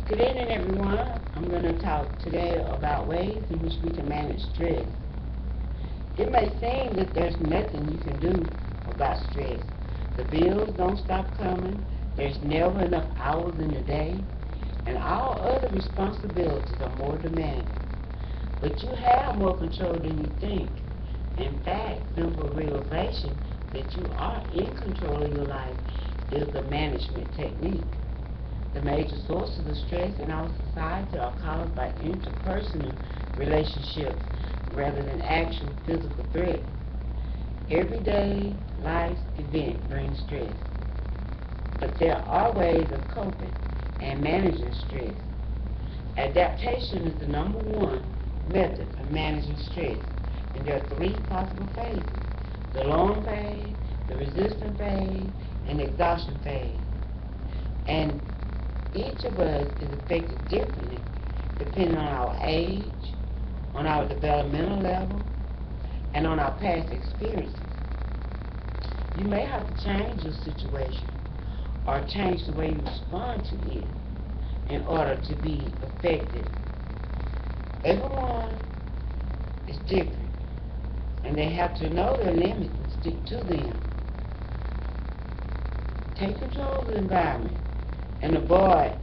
Good evening, everyone. I'm going to talk today about ways in which we can manage stress. It may seem that there's nothing you can do about stress. The bills don't stop coming, there's never enough hours in the day, and all other responsibilities are more demanding. But you have more control than you think. In fact, simple realization that you are in control of your life is the management technique. The major sources of stress in our society are caused by interpersonal relationships rather than actual physical threats. Everyday life's event brings stress, but there are ways of coping and managing stress. Adaptation is the number one method of managing stress, and there are three possible phases: the long phase, the resistant phase, and the exhaustion phase. And each of us is affected differently depending on our age, on our developmental level, and on our past experiences. You may have to change your situation or change the way you respond to it in order to be effective. Everyone is different, and they have to know their limits and stick to them. Take control of the environment and avoid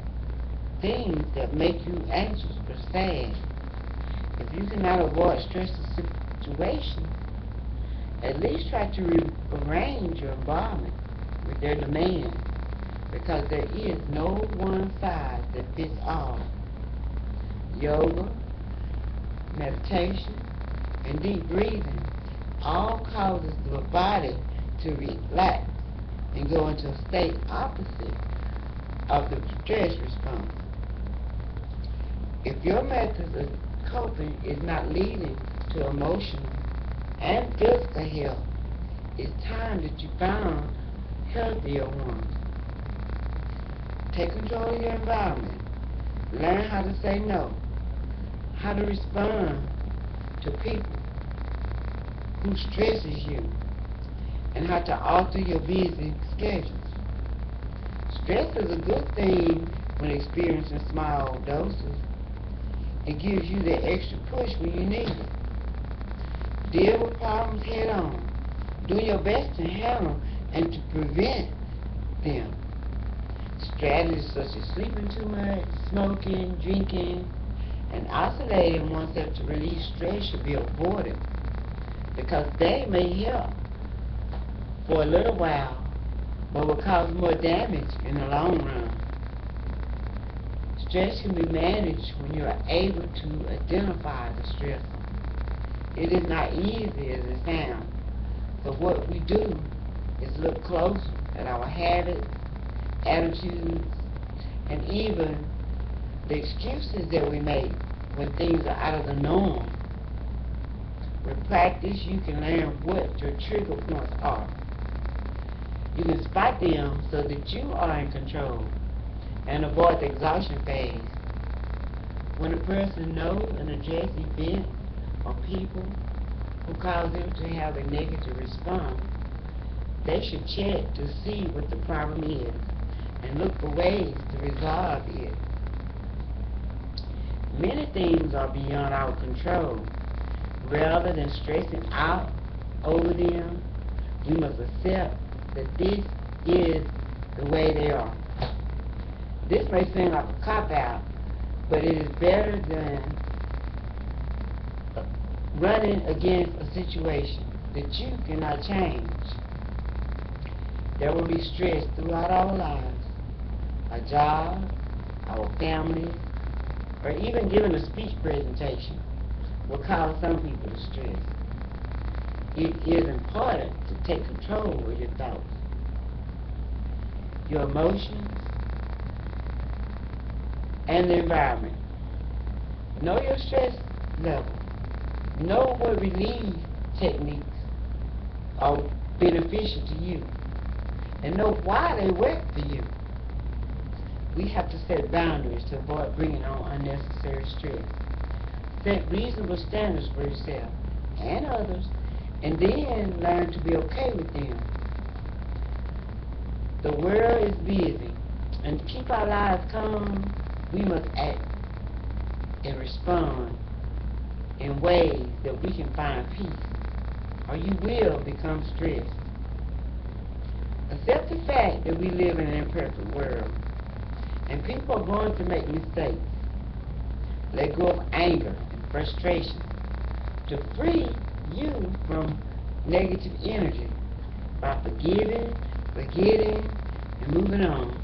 things that make you anxious or sad. If you cannot avoid stressful situations, at least try to rearrange your environment with their demands, because there is no one size that fits all. Yoga, meditation, and deep breathing all causes the body to relax and go into a state opposite of the stress response. If your methods of coping is not leading to emotional and physical health, it's time that you found healthier ones. Take control of your environment. Learn how to say no, how to respond to people who stresses you, and how to alter your busy schedule. Stress is a good thing when experiencing small doses. It gives you the extra push when you need it. Deal with problems head on. Do your best to handle and to prevent them. Strategies such as sleeping too much, smoking, drinking, and isolating oneself to release stress should be avoided, because they may help for a little while, but will cause more damage in the long run. Stress can be managed when you are able to identify the stressor. It is not easy as it sounds, but what we do is look closer at our habits, attitudes, and even the excuses that we make when things are out of the norm. With practice, you can learn what your trigger points are. You can spot them so that you are in control and avoid the exhaustion phase. When a person knows and addresses events or people who cause them to have a negative response, they should check to see what the problem is and look for ways to resolve it. Many things are beyond our control. Rather than stressing out over them, we must accept that this is the way they are. This may seem like a cop-out, but it is better than running against a situation that you cannot change. There will be stress throughout our lives. Our job, our families, or even giving a speech presentation will cause some people to stress. It is important to take control of your thoughts, your emotions, and the environment. Know your stress level. Know what relief techniques are beneficial to you, and know why they work for you. We have to set boundaries to avoid bringing on unnecessary stress. Set reasonable standards for yourself and others, and then learn to be okay with them. The world is busy, and to keep our lives calm, we must act and respond in ways that we can find peace, or you will become stressed. Accept the fact that we live in an imperfect world, and people are going to make mistakes. Let go of anger and frustration to free you from negative energy by forgiving, forgetting, and moving on.